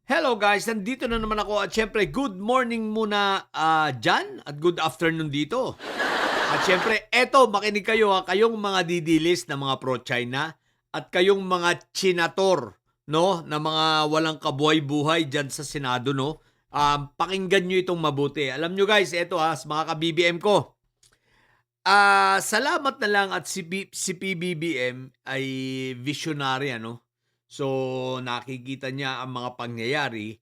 Hello guys, nandito na naman ako at syempre good morning muna dyan at good afternoon dito. At syempre eto makinig kayo kayong mga didilis na mga pro-China at kayong mga chinator no, na mga walang kabuhay-buhay dyan sa Senado no. Pakinggan nyo itong mabuti. Alam nyo guys, eto sa mga ka-BBM ko. Salamat na lang at si PBBM ay visionary ano. So, nakikita niya ang mga pangyayari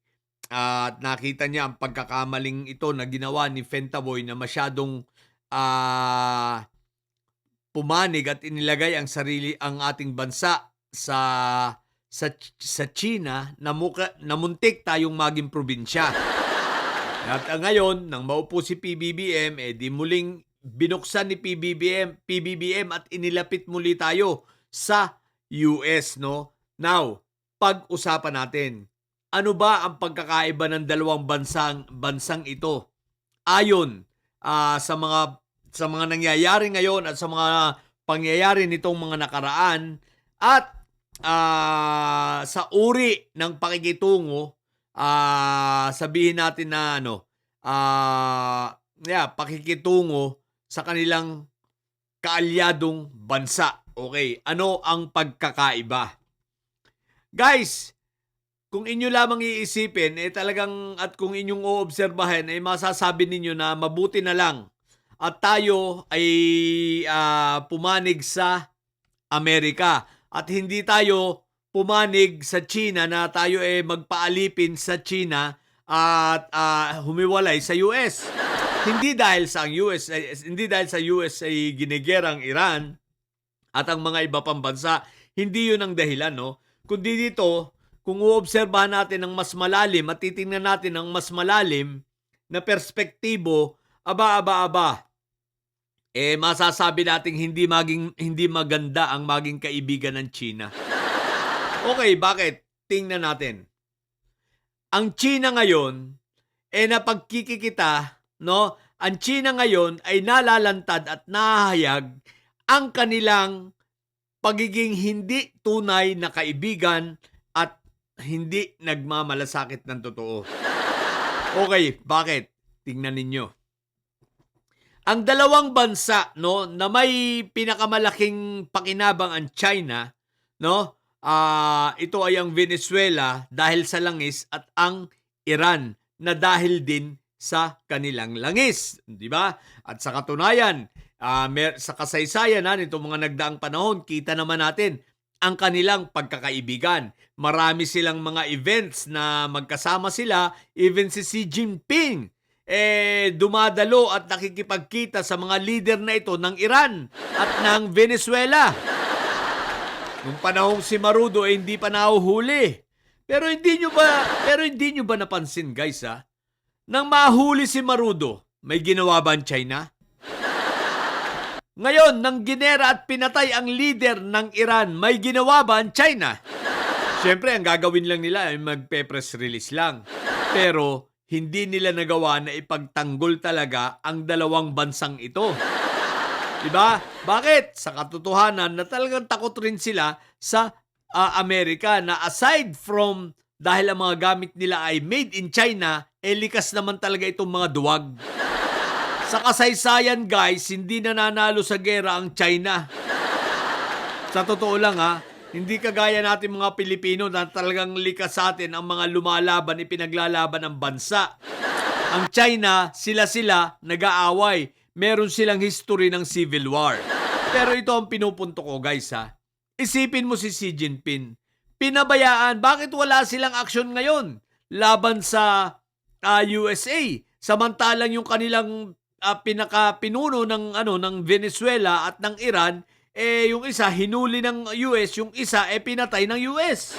at nakita niya ang pagkakamaling ito na ginawa ni Fentaboy na masyadong ah, pumanig at inilagay ang ating bansa sa China na muntik tayong maging probinsya. At ngayon, nang maupo si PBBM, di muling binuksan ni PBBM at inilapit muli tayo sa US, no? Now, pag-usapan natin, ano ba ang pagkakaiba ng dalawang bansang ito? Ayon sa mga nangyayari ngayon at sa mga pangyayari nitong mga nakaraan at sa uri ng pakikitungo, sabihin natin na pakikitungo sa kanilang kaalyadong bansa. Okay, ano ang pagkakaiba? Guys, kung inyo lamang iisipin, talagang at kung inyong oobserbahin, masasabi ninyo na mabuti na lang at tayo ay pumanig sa Amerika at hindi tayo pumanig sa China na tayo magpaalipin sa China at humiwalay sa US. Hindi dahil sa US ay ginigera ang Iran at ang mga iba pang bansa, hindi 'yun ang dahilan, no? Kundi dito, kung uobserbahan natin ng mas malalim at titingnan natin ng mas malalim na perspektibo, masasabi nating hindi maganda ang maging kaibigan ng China. Okay, bakit? Tingnan natin. Ang China ngayon, napagkikita, no? Ang China ngayon ay nalalantad at nahahayag ang kanilang pagiging hindi tunay na kaibigan at hindi nagmamalasakit ng totoo. Okay, bakit? Tingnan ninyo. Ang dalawang bansa no na may pinakamalaking pakinabang ang China, no? Ito ay ang Venezuela dahil sa langis at ang Iran na dahil din sa kanilang langis, di ba? At sa katunayan, sa kasaysayan nitong mga nagdaang panahon, kita naman natin ang kanilang pagkakaibigan. Marami silang mga events na magkasama sila, even si Xi Jinping dumadalo at nakikipagkita sa mga leader na ito ng Iran at ng Venezuela. Nung panahong si Marudo hindi pa nahuhuli. Pero hindi nyo ba napansin guys nang mahuli si Marudo, may ginawa ba ang China? Ngayon, nang ginera at pinatay ang leader ng Iran, may ginawa ba ang China? Siyempre, ang gagawin lang nila ay magpe-press release lang. Pero, hindi nila nagawa na ipagtanggol talaga ang dalawang bansang ito. Diba? Bakit? Sa katotohanan na talagang takot rin sila sa Amerika na aside from dahil ang mga gamit nila ay made in China, likas naman talaga itong mga duwag. Sa kasaysayan guys, hindi nananalo sa gera ang China. Sa totoo lang hindi kagaya natin mga Pilipino na talagang likas sa atin ang mga lumalaban, ipinaglalaban ng bansa. Ang China, sila nag-aaway. Meron silang history ng civil war. Pero ito ang pinupunto ko guys Isipin mo si Xi Jinping. Pinabayaan, bakit wala silang aksyon ngayon laban sa USA? Samantalang yung kanilang pinaka-pinuno ng Venezuela at ng Iran, yung isa hinuli ng US, yung isa pinatay ng US.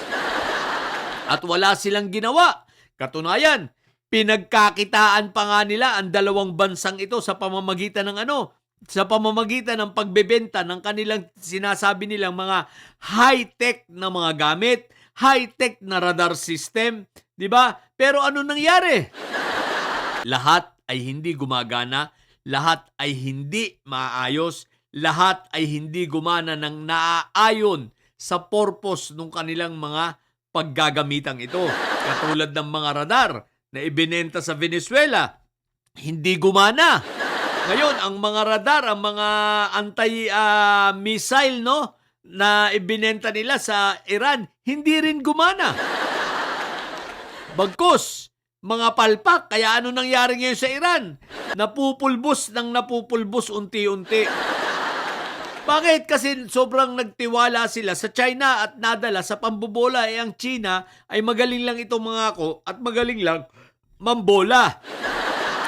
At wala silang ginawa. Katunayan, pinagkakitaan pa nga nila ang dalawang bansang ito sa pamamagitan ng pagbebenta ng kanilang sinasabi nilang mga high-tech na mga gamit, high-tech na radar system, 'di ba? Pero ano nangyari? Lahat ay hindi gumagana, lahat ay hindi maayos, lahat ay hindi gumana ng naaayon sa purpose ng kanilang mga paggagamitang ito. Katulad ng mga radar na ibinenta sa Venezuela, hindi gumana. Ngayon, ang mga radar, ang mga anti-missile, no, na ibinenta nila sa Iran, hindi rin gumana. Bagkus, mga palpak, kaya ano nangyari ngayon sa Iran? Napupulbos unti-unti. Bakit? Kasi sobrang nagtiwala sila sa China at nadala sa pambobola. Ang China ay magaling lang itong mga ako at magaling lang mambola.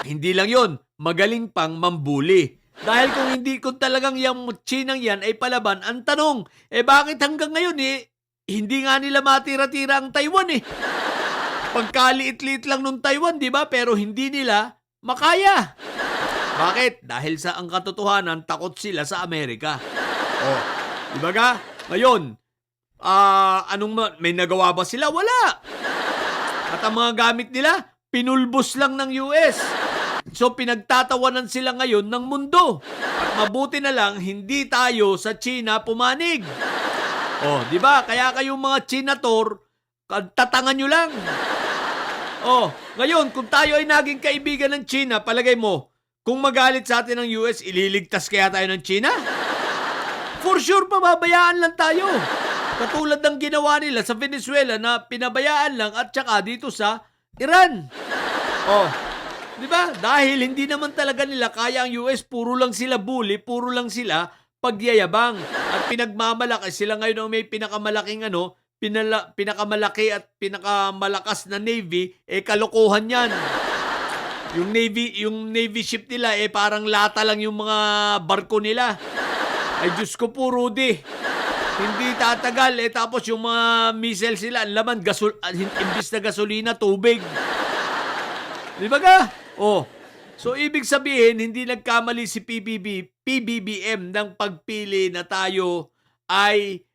Hindi lang yon, magaling pang mambuli. Dahil kung talagang yung Chinang yan ay palaban, ang tanong, bakit hanggang ngayon hindi nga nila matira-tira ang Taiwan Pagkaliit-liit lang nung Taiwan, di ba? Pero hindi nila makaya. Bakit? Dahil sa ang katotohanan, takot sila sa Amerika. Di ba ga? Ngayon, may nagawa ba sila? Wala. At ang mga gamit nila, pinulbos lang ng US. So, pinagtatawanan sila ngayon ng mundo. At mabuti na lang, hindi tayo sa China pumanig. Di ba? Kaya kayong mga Chinator, tatangan nyo lang. Ngayon, kung tayo ay naging kaibigan ng China, palagay mo, kung magalit sa atin ng US, ililigtas kaya tayo ng China? For sure, pababayaan lang tayo. Katulad ng ginawa nila sa Venezuela na pinabayaan lang at saka dito sa Iran. Di ba? Dahil hindi naman talaga nila kaya ang US, puro lang sila bully, puro lang sila pagyayabang. At pinagmamalaki sila ngayon ang may pinakamalaking pinakamalaki at pinakamalakas na Navy, kalokohan yan. Yung Navy ship nila, parang lata lang yung mga barko nila. Ay Diyos ko po, Rudy. Hindi tatagal, tapos yung mga missile sila, ang laman, imbis na gasolina, tubig. Di ba ka? So ibig sabihin, hindi nagkamali si PBBM ng pagpili na tayo ay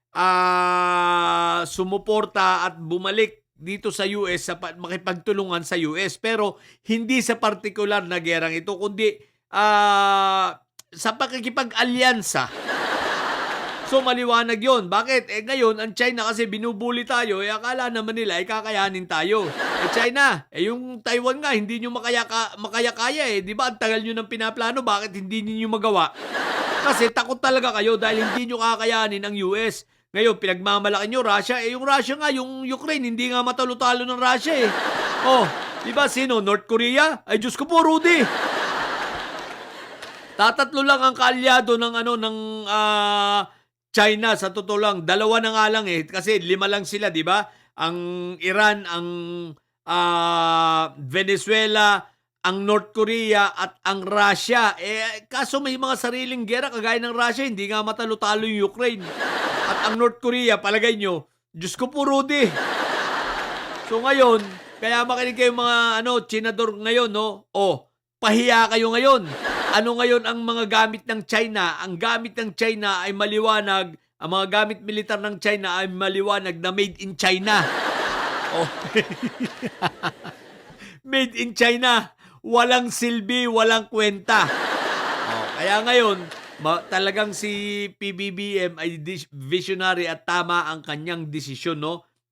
sumuporta at bumalik dito sa US sa makipagtulungan sa US, pero hindi sa partikular na gerang ito kundi sa pakikipag-alyansa. So maliwanag yon. Bakit? Ngayon ang China kasi binubuli tayo, akala naman nila kakayanin tayo. China, yung Taiwan nga hindi nyo makaya-kaya di ba? Ang tagal nyo ng pinaplano, bakit hindi niyo magawa? Kasi takot talaga kayo dahil hindi nyo kakayanin ang US. Ngayon, pinagmamalaki nyo Russia. Yung Russia nga, yung Ukraine, hindi nga matalo-talo ng Russia di ba? Sino? North Korea? Ay, Diyos ko po, Rudy. Tatatlo lang ang kaalyado ng China, sa totoo lang. Dalawa na nga lang kasi 5 lang sila, di ba? Ang Iran, ang Venezuela, ang North Korea at ang Russia. Kaso may mga sariling gera kagaya ng Russia, hindi nga matalo-talo yung Ukraine. At ang North Korea, palagay nyo, Diyos ko po, Rudy. So ngayon, kaya makinig kayo mga Chinador ngayon, pahiya kayo ngayon. Ano ngayon ang mga gamit ng China? Ang gamit ng China ay maliwanag. Ang mga gamit militar ng China ay maliwanag na made in China. Made in China. Walang silbi, walang kwenta. Kaya ngayon, talagang si PBBM ay visionary at tama ang kanyang desisyon,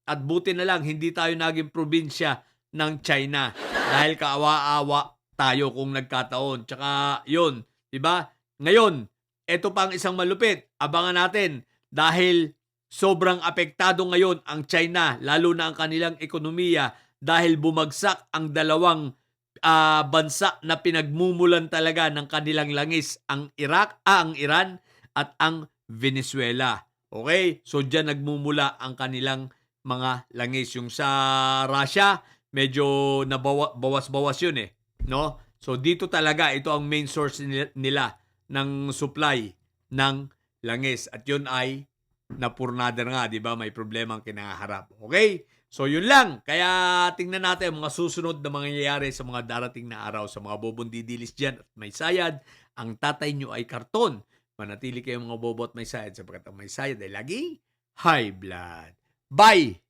At buti na lang, hindi tayo naging probinsya ng China. Dahil kaawa-awa tayo kung nagkataon. Tsaka yun, di ba? Ngayon, eto pa ang isang malupit. Abangan natin dahil sobrang apektado ngayon ang China, lalo na ang kanilang ekonomiya dahil bumagsak ang dalawang bansa na pinagmumulan talaga ng kanilang langis, ang Iran at ang Venezuela. Okay? So diyan nagmumula ang kanilang mga langis. Yung sa Russia, medyo bawas-bawas yun no? So dito talaga ito ang main source nila ng supply ng langis at yun ay napurnada nga, di ba? May problema ang kinaharap. Okay? So yun lang. Kaya tingnan natin ang mga susunod na mangyayari sa mga darating na araw sa mga bobong didilis dyan at may sayad. Ang tatay nyo ay karton. Manatili kayong mga bobo at may sayad sapagkat ang may sayad ay lagi high blood. Bye!